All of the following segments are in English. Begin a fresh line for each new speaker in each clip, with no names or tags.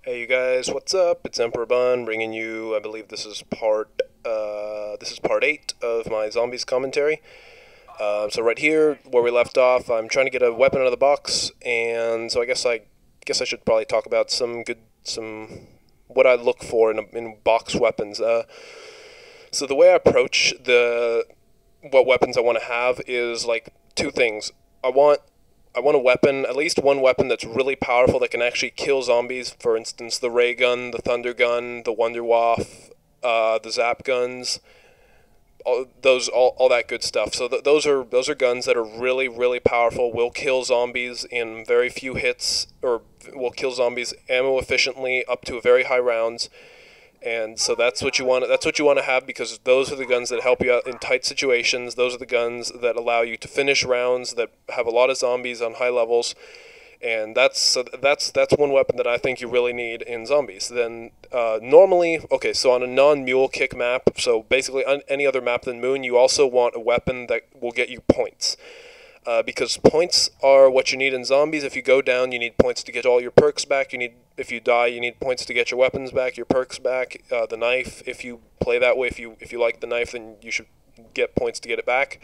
Hey you guys, what's up? It's Emperor Bun bringing you. I believe this is part 8 of my zombies commentary. So right here, where we left off, I'm trying to get a weapon out of the box, and so I guess I should probably talk about some what I look for in box weapons. So the way I approach the what weapons I want to have is like two things. I want I want a weapon, at least one weapon that's really powerful that can actually kill zombies. For instance, the ray gun, the thunder gun, the Wunderwaffe, the zap guns, all that good stuff. So those are guns that are really powerful. Will kill zombies in very few hits, or will kill zombies ammo efficiently up to a very high rounds. And so that's what you want. That's what you want to have, because those are the guns that help you out in tight situations. Those are the guns that allow you to finish rounds that have a lot of zombies on high levels. And that's one weapon that I think you really need in zombies. Then normally, okay, so on a non-mule kick map, so basically on any other map than Moon, you also want a weapon that will get you points. Because points are what you need in zombies. If you go down, you need points to get all your perks back. If you die, you need points to get your weapons back, your perks back. The knife, if you play that way, if you like the knife, then you should get points to get it back.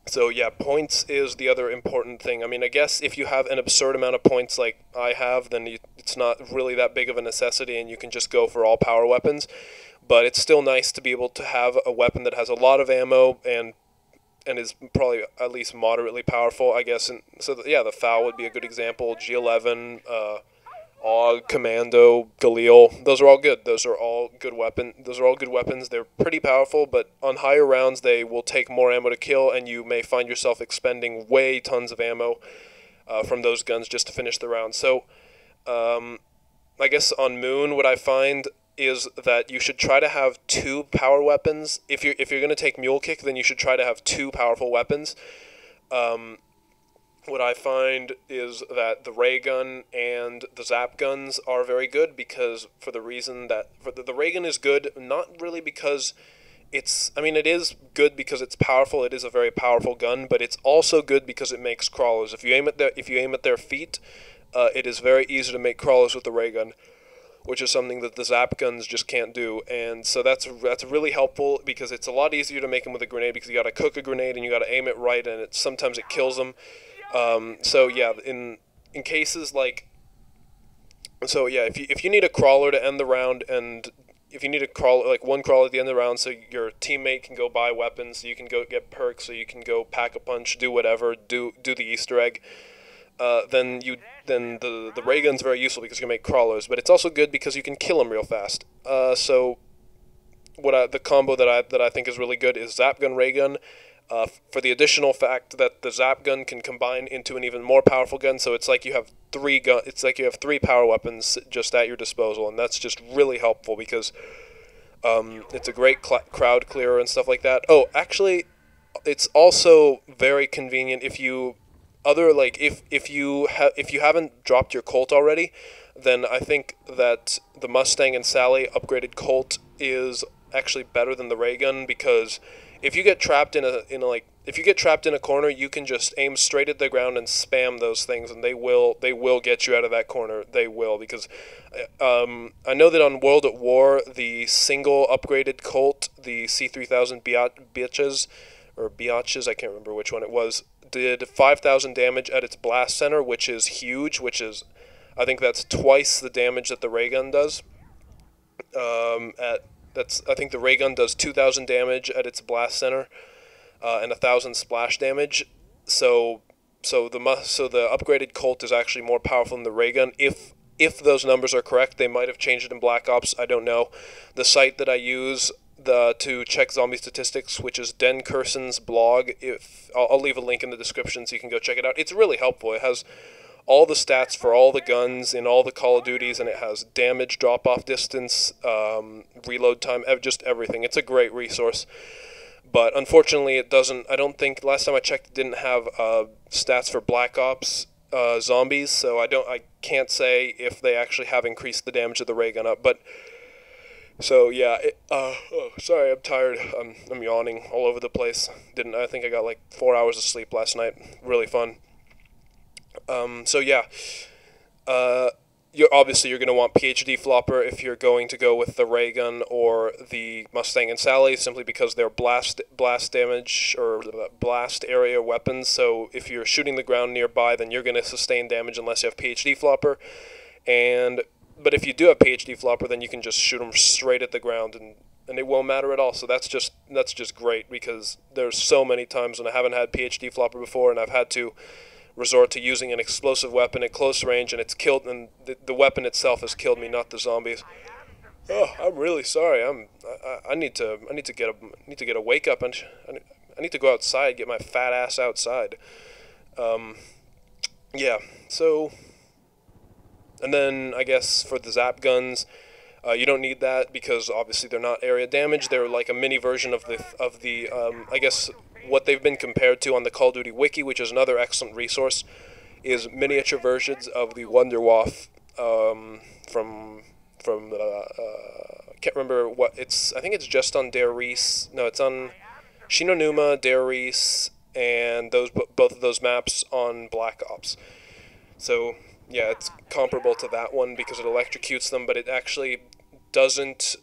So yeah, points is the other important thing. I mean, I guess if you have an absurd amount of points like I have, then it's not really that big of a necessity, and you can just go for all power weapons. But it's still nice to be able to have a weapon that has a lot of ammo and is probably at least moderately powerful, I guess. And so, yeah, the FAL would be a good example. G11, AUG, Commando, Galil. Those are all good. Those are all good weapons. They're pretty powerful, but on higher rounds, they will take more ammo to kill, and you may find yourself expending way tons of ammo from those guns just to finish the round. So, I guess on Moon, what I find is that you should try to have two power weapons. If you're going to take Mule Kick, then you should try to have two powerful weapons. Um, what I find is that the ray gun and the zap guns are very good, because for the reason that the ray gun is good, not really because I mean, it is good because it's powerful. It is a very powerful gun, but it's also good because it makes crawlers. If you aim at their feet, it is very easy to make crawlers with the ray gun, which is something that the zap guns just can't do. And so that's really helpful, because it's a lot easier to make them with a grenade, because you got to cook a grenade and you got to aim it right, and sometimes it kills them. So yeah, in cases like, so yeah, if you need a crawler to end the round, and if you need a crawler, like one crawler at the end of the round, so your teammate can go buy weapons, so you can go get perks, so you can go pack a punch, do whatever, do the Easter egg. Then the ray gun's very useful because you can make crawlers, but it's also good because you can kill them real fast. So the combo that I think is really good is zap gun, ray gun. For the additional fact that the zap gun can combine into an even more powerful gun, so it's like you have three power weapons just at your disposal, and that's just really helpful, because it's a great crowd clearer and stuff like that. Oh, actually, it's also very convenient if you other like if you haven't dropped your Colt already, then I think that the Mustang and Sally upgraded Colt is actually better than the ray gun, because if you get trapped if you get trapped in a corner, you can just aim straight at the ground and spam those things, and they will get you out of that corner. They will, because I know that on World at War, the single upgraded Colt, the C3000 Biatches, or Biatches, I can't remember which one it was, did 5,000 damage at its blast center, which is huge. I think that's twice the damage that the ray gun does. I think the ray gun does 2,000 damage at its blast center, and 1,000 splash damage. So the upgraded Colt is actually more powerful than the ray gun. If those numbers are correct, they might have changed it in Black Ops. I don't know. The site that I use to check zombie statistics, which is Den Kerson's blog. I'll leave a link in the description so you can go check it out. It's really helpful. It has all the stats for all the guns in all the Call of Duties, and it has damage, drop-off distance, reload time, just everything. It's a great resource. But unfortunately, it doesn't. I don't think last time I checked, it didn't have stats for Black Ops zombies, so I can't say if they actually have increased the damage of the ray gun up. But so yeah, sorry, I'm tired. I'm yawning all over the place. I think I got like 4 hours of sleep last night. Really fun. So yeah, you're going to want PhD Flopper if you're going to go with the ray gun or the Mustang and Sally, simply because they're blast damage or blast area weapons. So if you're shooting the ground nearby, then you're going to sustain damage unless you have PhD Flopper. But if you do have PhD Flopper, then you can just shoot them straight at the ground, and it won't matter at all. So that's just great, because there's so many times when I haven't had PhD Flopper before, and I've had to resort to using an explosive weapon at close range, and it's killed, and the weapon itself has killed me, not the zombies. Oh, I'm really sorry. I need to get a wake up, and I need to go outside, get my fat ass outside. Yeah. So, and then I guess for the zap guns, you don't need that because obviously they're not area damage. They're like a mini version of the I guess what they've been compared to on the Call of Duty Wiki, which is another excellent resource, is miniature versions of the Wunderwaffe from I can't remember what it's. I think it's just on Der Riese. No, it's on Shinonuma, Der Riese, and both of those maps on Black Ops. So yeah, it's comparable to that one because it electrocutes them, but it actually doesn't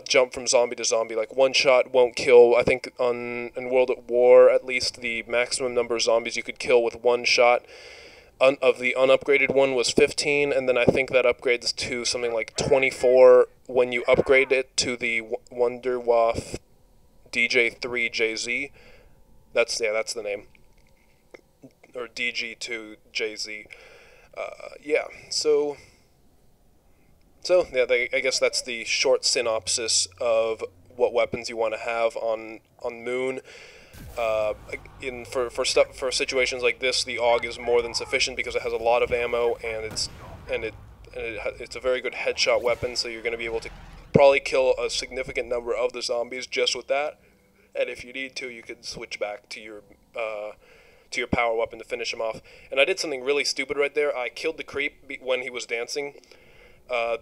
jump from zombie to zombie. Like, one shot won't kill. I think in World at War, at least, the maximum number of zombies you could kill with one shot of the unupgraded one was 15, and then I think that upgrades to something like 24 when you upgrade it to the Wunderwaffe DJ3JZ. That's the name. Or DG2JZ. Yeah, so yeah, I guess that's the short synopsis of what weapons you want to have on Moon. For situations like this, the AUG is more than sufficient because it has a lot of ammo, and it's a very good headshot weapon. So you're going to be able to probably kill a significant number of the zombies just with that. And if you need to, you could switch back to your power weapon to finish him off. And I did something really stupid right there. I killed the creep when he was dancing.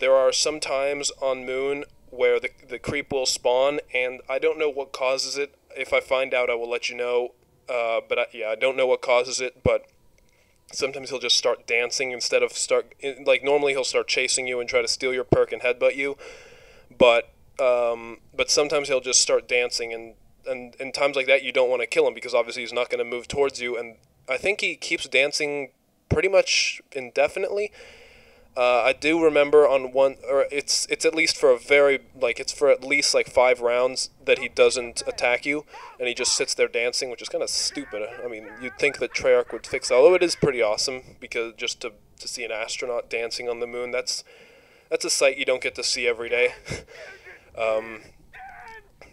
There are some times on Moon where the creep will spawn, and I don't know what causes it. If I find out, I will let you know. I don't know what causes it, but sometimes he'll just start dancing instead of normally he'll start chasing you and try to steal your perk and headbutt you. But sometimes he'll just start dancing, and in times like that, you don't want to kill him because obviously he's not going to move towards you. And I think he keeps dancing pretty much indefinitely. I do remember on one, or it's at least for it's for at least like 5 rounds that he doesn't attack you, and he just sits there dancing, which is kind of stupid. I mean, you'd think that Treyarch would fix it, although it is pretty awesome, because just to see an astronaut dancing on the Moon, that's a sight you don't get to see every day.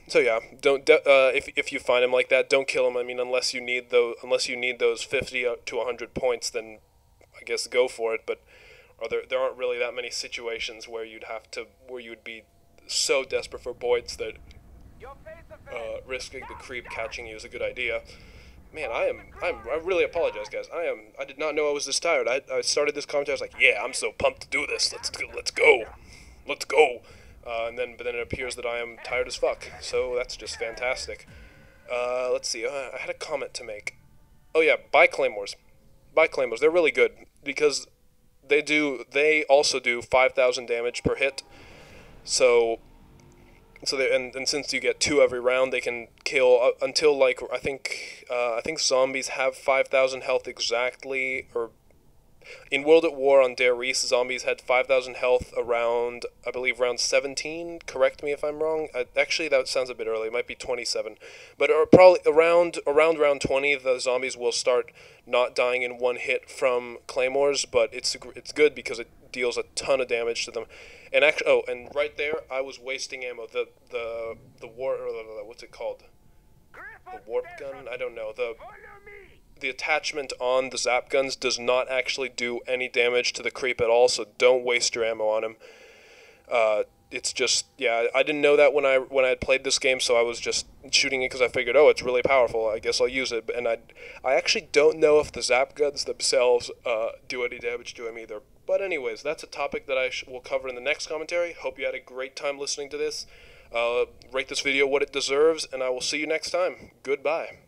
So yeah, if you find him like that, don't kill him. I mean, unless you need those 50 to 100 points, then I guess go for it. But there aren't really that many situations where you would be so desperate for points that risking the creep catching you is a good idea. Man, I really apologize, guys. I did not know I was this tired. I started this commentary. I was like, yeah, I'm so pumped to do this. Let's go. But then it appears that I am tired as fuck. So that's just fantastic. Let's see. I had a comment to make. Oh yeah, buy Claymores. They're really good because they also do 5,000 damage per hit. So and since you get 2 every round, they can kill until like I think zombies have 5,000 health exactly, or in World at War on Der Riese, zombies had 5,000 health around, I believe, round 17. Correct me if I'm wrong. Actually, that sounds a bit early. It might be 27. But probably around round 20, the zombies will start not dying in one hit from claymores. But it's good because it deals a ton of damage to them. And and right there, I was wasting ammo. The what's it called? The warp gun? I don't know. The attachment on the zap guns does not actually do any damage to the creep at all, so don't waste your ammo on him. It's just, yeah, I didn't know that when I had played this game, so I was just shooting it because I figured, oh, it's really powerful, I guess I'll use it. And I actually don't know if the zap guns themselves do any damage to him either. But anyways, that's a topic that I will cover in the next commentary. Hope you had a great time listening to this. Rate this video what it deserves, and I will see you next time. Goodbye.